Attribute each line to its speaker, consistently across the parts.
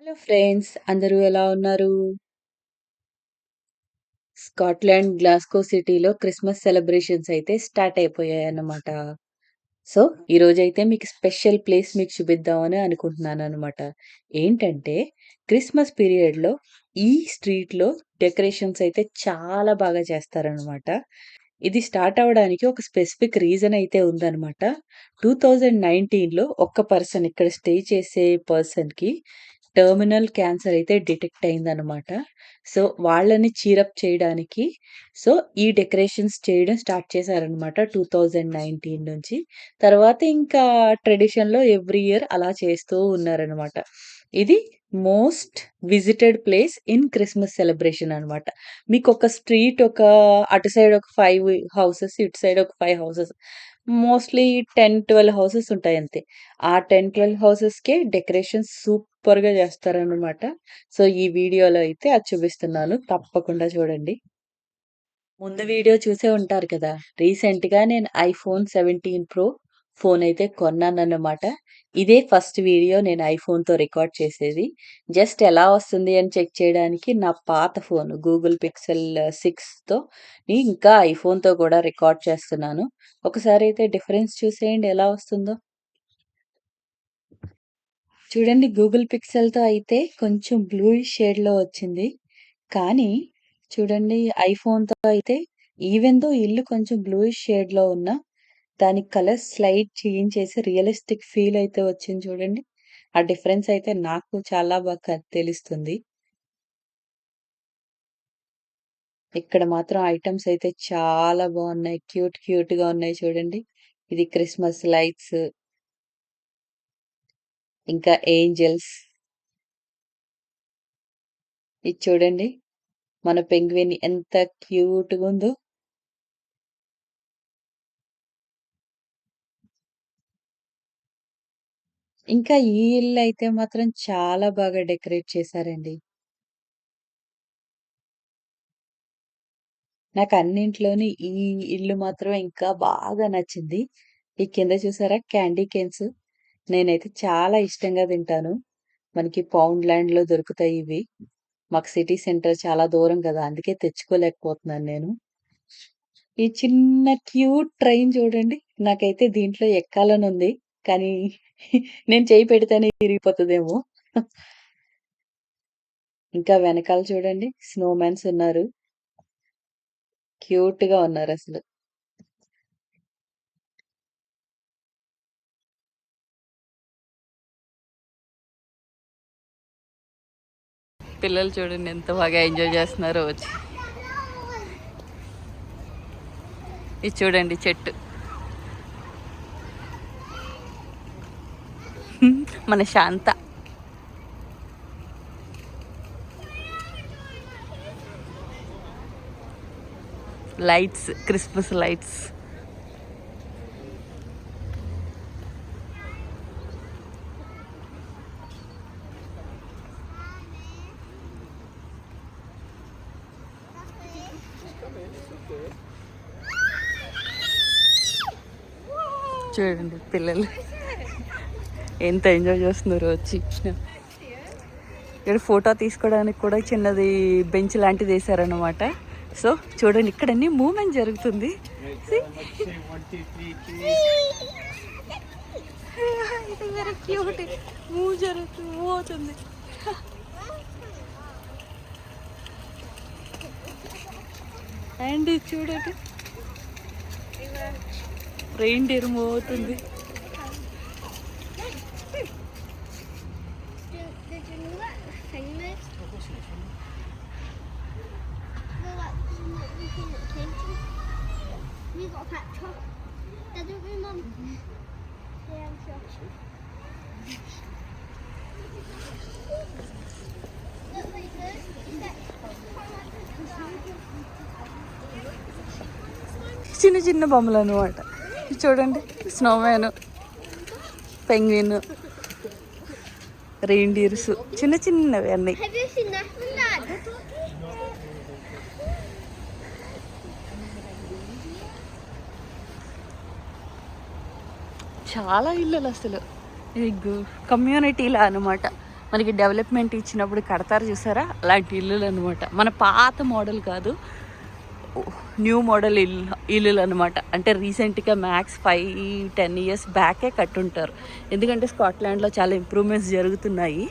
Speaker 1: Hello friends, అందరూ ఎలా ఉన్నారు? స్కాట్లాండ్ గ్లాస్గో సిటీలో క్రిస్మస్ సెలబ్రేషన్స్ అయితే స్టార్ట్ అయిపోయాయన్నమాట. సో, ఈరోజైతే మీకు స్పెషల్ ప్లేస్ మీకు చూపిద్దామని అనుకుంటున్నాననమాట. ఏంటంటే, క్రిస్మస్ పీరియడ్‌లో ఈ స్ట్రీట్‌లో డెకరేషన్స్ అయితే చాలా బాగా చేస్తారనమాట. ఇది స్టార్ట్ అవ్వడానికి ఒక స్పెసిఫిక్ రీజన్ అయితే ఉందనమాట. 2019లో ఒక్క పర్సన్ ఇక్కడ స్టే చేసే పర్సన్‌కి టెర్మినల్ క్యాన్సర్ అయితే డిటెక్ట్ అయిందనమాట. సో, వాళ్ళని చీరప్ చేయడానికి ఈ డెకరేషన్స్ చేయడం స్టార్ట్ చేశారనమాట 2019 నుంచి. తర్వాత ఇంకా ట్రెడిషన్‌లో ఎవ్రీ ఇయర్ అలా చేస్తూ ఉన్నారనమాట. ఇది most visited place in Christmas celebration అనమాట. మీకొక స్ట్రీట్ అటు సైడ్ ఒక 5 హౌసెస్, ఇటు సైడ్ ఒక 5 హౌసెస్. Mostly 10, 12 houses ఉంటాయంతే. ఆ 10, 12 హౌసెస్‌కే డెకరేషన్ సూపర్‌గా చేస్తారనమాట. సో, ఈ వీడియోలో అయితే అది చూపిస్తున్నాను. తప్పకుండా చూడండి. ముందు వీడియో చూసే ఉంటారు కదా! రీసెంట్‌గా నేను ఐఫోన్ 17 ప్రో ఫోన్ అయితే కొన్నానన్నమాట. ఇదే ఫస్ట్ వీడియో నేను ఐఫోన్‌తో రికార్డ్ చేసేది. జస్ట్ ఎలా వస్తుంది అని చెక్ చేయడానికి నా పాత ఫోన్ గూగుల్ పిక్సెల్ 6తో ఇంకా ఐఫోన్‌తో కూడా రికార్డ్ చేస్తున్నాను. ఒకసారి అయితే డిఫరెన్స్ చూసేయండి ఎలా వస్తుందో. చూడండి, గూగుల్ పిక్సెల్‌తో అయితే కొంచెం బ్లూయిష్ షేడ్‌లో వచ్చింది. కానీ చూడండి, ఐఫోన్‌తో అయితే ఈవెన్ దో ఇల్లు కొంచెం బ్లూయిష్ షేడ్‌లో ఉన్నా దాని కలర్ స్లైట్ చేంజ్ చేసి రియలిస్టిక్ ఫీల్ అయితే వచ్చింది చూడండి. ఆ డిఫరెన్స్ అయితే నాకు చాలా బాగా తెలుస్తుంది. ఇక్కడ మాత్రం ఐటెమ్స్ అయితే చాలా బాగున్నాయి. క్యూట్‌గా ఉన్నాయి చూడండి. ఇది క్రిస్మస్ లైట్స్, ఇంకా ఏంజెల్స్. ఇది చూడండి, మన పెంగ్విన్ ఎంత క్యూట్‌గా ఉందో. ఇంకా ఈ ఇల్లు అయితే మాత్రం చాలా బాగా డెకరేట్ చేశారండి. నాకు అన్నింట్లోని ఈ ఇల్లు మాత్రం ఇంకా బాగా నచ్చింది. ఈ కింద చూసారా క్యాండీ కేన్స్, నేనైతే చాలా ఇష్టంగా తింటాను. మనకి పౌండ్ ల్యాండ్‌లో దొరుకుతాయి ఇవి. మాకు సిటీ సెంటర్ చాలా దూరం కదా! అందుకే తెచ్చుకోలేకపోతున్నాను నేను. ఈ చిన్న క్యూట్ ట్రైన్ చూడండి. నాకైతే దీంట్లో ఎక్కాలనుంది. కానీ నేను చెయ్యి పెడితేనే ఇరిగిపోతదేమో. ఇంకా వెనకాల చూడండి, స్నోమాన్స్ ఉన్నారు. క్యూట్‌గా ఉన్నారసలు. పిల్లలు చూడండి ఎంత బాగా ఎంజాయ్ చేస్తున్నారో వచ్చి. ఇది చూడండి చెట్టు. మన శాంత. Lights, Christmas lights. చూడండి పిల్లలు ఎంత ఎంజాయ్ చేస్తున్నారు వచ్చి. ఇక్కడ ఫోటో తీసుకోవడానికి కూడా చిన్నది బెంచ్ లాంటిది వేసారనమాట. సో చూడండి, ఇక్కడ అన్ని మూమెంట్ జరుగుతుంది. మూవ్ జరుగుతుంది, మూవ్ అవుతుంది. అండ్ చూడండి, రెయిన్డియర్ మూవ్ అవుతుంది. We got a picture. Didn't we, Mum? Yeah, I'm sure. Look like this. చిన్న చిన్న బొమ్మలు అనమాట. చూడండి, స్నోమ్యాన్, పెంగ్విన్, రెయిన్డియర్స్, చిన్న చిన్నవి అన్నీ. చాలా ఇల్లులు అసలు. ఇది కమ్యూనిటీలా అనమాట. మనకి డెవలప్మెంట్ ఇచ్చినప్పుడు కడతారు చూసారా, అలాంటి ఇల్లులు అనమాట. మన పాత మోడల్ కాదు, న్యూ మోడల్ ఇల్లులు అనమాట. అంటే రీసెంట్గా మ్యాక్స్ 5-10 ఇయర్స్ బ్యాకే కట్టుంటారు. ఎందుకంటే స్కాట్లాండ్లో చాలా ఇంప్రూవ్మెంట్స్ జరుగుతున్నాయి,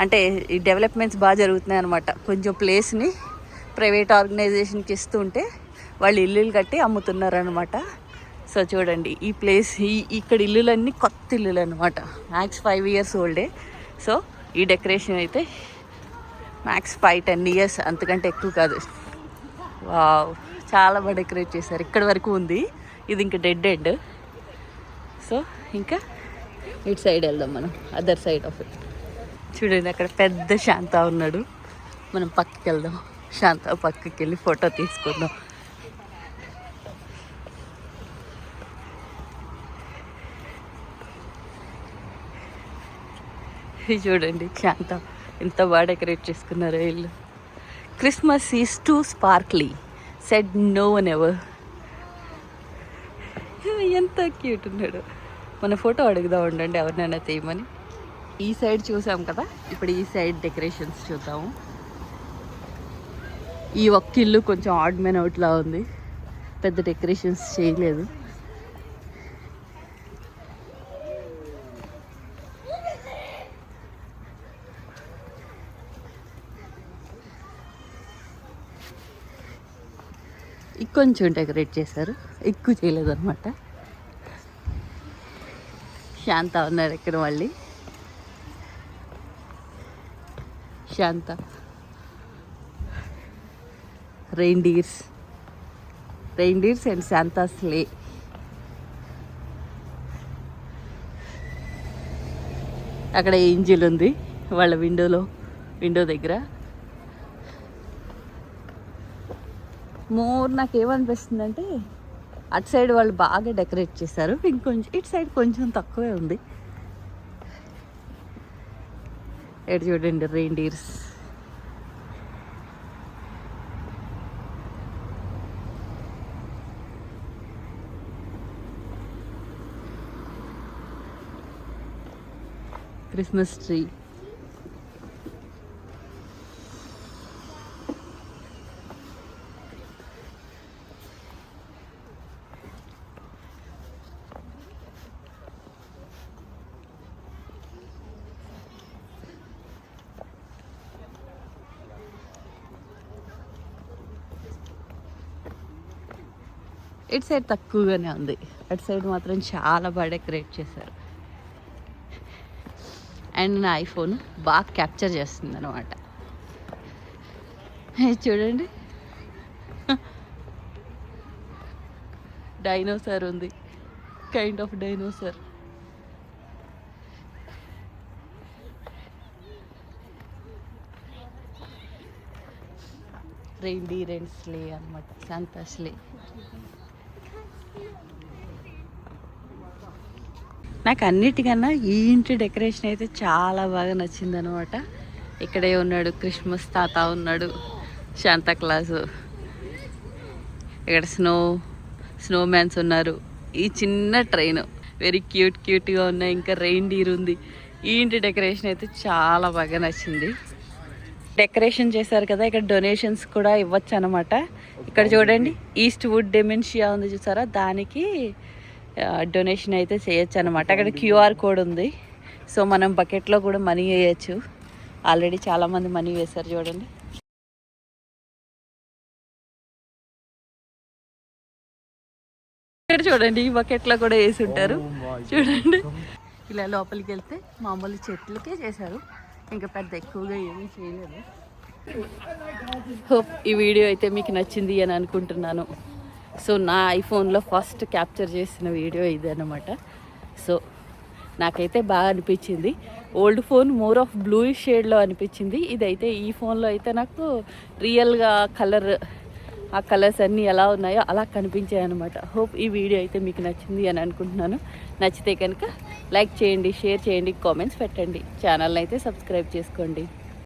Speaker 1: అంటే ఈ డెవలప్మెంట్స్ బాగా జరుగుతున్నాయి అనమాట. కొంచెం ప్లేస్ని ప్రైవేట్ ఆర్గనైజేషన్కి ఇస్తుంటే వాళ్ళు ఇల్లులు కట్టి అమ్ముతున్నారు అనమాట. సో చూడండి, ఈ ప్లేస్ ఇక్కడ ఇల్లులన్నీ కొత్త ఇల్లులు అనమాట. మ్యాక్స్ 5 ఇయర్స్ ఓల్డే. సో ఈ డెకరేషన్ అయితే మ్యాక్స్ 5-10 ఇయర్స్, అంతకంటే ఎక్కువ కాదు. వావ్, చాలా బాగా డెకరేట్ చేశారు. ఇక్కడి వరకు ఉంది, ఇది ఇంకా డెడ్ ఎండ్. సో ఇంకా ఇటు సైడ్ వెళ్దాం మనం, అదర్ సైడ్ ఆఫ్ ఇట్. చూడండి అక్కడ పెద్ద శాంత ఉన్నాడు. మనం పక్కకి వెళ్దాం, శాంత పక్కకి వెళ్ళి ఫోటో తీసుకుందాం. చూడండి శాంత ఎంత బాగా డెకరేట్ చేసుకున్నారో ఇల్లు. Christmas is too sparkly, said no one ever. ఎంత క్యూట్ ఉన్నాడు. మన ఫోటో అడుగుదాం ఉండండి ఎవరినైనా తీయమని. ఈ సైడ్ చూసాం కదా, ఇప్పుడు ఈ సైడ్ డెకరేషన్స్ చూద్దాము. ఈ ఒక్క ఇల్లు కొంచెం ఆడ్ మ్యాన్ అవుట్లా ఉంది, పెద్ద డెకరేషన్స్ చేయలేదు. కొంచెం డెకరేట్ చేశారు, ఎక్కువ చేయలేదు అనమాట. శాంత ఉన్నారు ఇక్కడ మళ్ళీ. శాంత, రెయిన్డీర్స్ అండ్ శాంతా స్లే. అక్కడ ఏంజిల్ ఉంది వాళ్ళ విండో దగ్గర. నాకేమనిపిస్తుంది అంటే అటు సైడ్ వాళ్ళు బాగా డెకరేట్ చేశారు, ఇంకొంచెం ఇటు సైడ్ కొంచెం తక్కువే ఉంది. ఎటు చూడండి రెయిన్డీర్స్. Christmas tree. ఇటు సైడ్ తక్కువగానే ఉంది, అటు సైడ్ మాత్రం చాలా బాగా డెకరేట్ చేశారు. అండ్ నా ఐఫోన్ బాగా క్యాప్చర్ చేస్తుంది అనమాట. చూడండి డైనోసార్ ఉంది, kind of dinosaur. Reindeer and sleigh అనమాట, శాంతా స్లే. నాకు అన్నిటికన్నా ఈ ఇంటి డెకరేషన్ అయితే చాలా బాగా నచ్చింది అనమాట. ఇక్కడే ఉన్నాడు క్రిస్మస్ తాత ఉన్నాడు, శాంతా క్లాసు. ఇక్కడ స్నో మ్యాన్స్ ఉన్నారు. ఈ చిన్న ట్రైన్ వెరీ క్యూట్గా ఉన్నాయి. ఇంకా రెయిన్డీర్ ఉంది. ఈ ఇంటి డెకరేషన్ అయితే చాలా బాగా నచ్చింది. డెకరేషన్ చేశారు కదా, ఇక్కడ డొనేషన్స్ కూడా ఇవ్వచ్చు అనమాట. ఇక్కడ చూడండి ఈస్ట్ వుడ్ డెమెన్షియా ఉంది చూసారా, దానికి డొనేషన్ అయితే చేయొచ్చు అనమాట. అక్కడ క్యూఆర్ కోడ్ ఉంది. సో మనం బకెట్లో కూడా మనీ వేయచ్చు. ఆల్రెడీ చాలామంది మనీ వేశారు చూడండి. ఇక్కడ చూడండి ఈ బకెట్లో కూడా వేసి ఉంటారు చూడండి. ఇలా లోపలికి వెళ్తే మామూలు చెట్లకే చేశారు, ఇంకా పెద్ద ఎక్కువగా ఏమీ చేయలేదు. హోప్ ఈ వీడియో అయితే మీకు నచ్చింది అని అనుకుంటున్నాను. సో నా ఐఫోన్లో ఫస్ట్ క్యాప్చర్ చేసిన వీడియో ఇది అన్నమాట. సో నాకైతే బాగా అనిపించింది. Old phone more of bluish షేడ్లో అనిపించింది. ఇదైతే ఈ ఫోన్లో అయితే నాకు రియల్గా ఆ కలర్స్ అన్నీ ఎలా ఉన్నాయో అలా కనిపించాయి అనమాట. హోప్ ఈ వీడియో అయితే మీకు నచ్చింది అని అనుకుంటున్నాను. నచ్చితే కనుక లైక్ చేయండి, షేర్ చేయండి, కామెంట్స్ పెట్టండి, ఛానల్ని అయితే సబ్స్క్రైబ్ చేసుకోండి.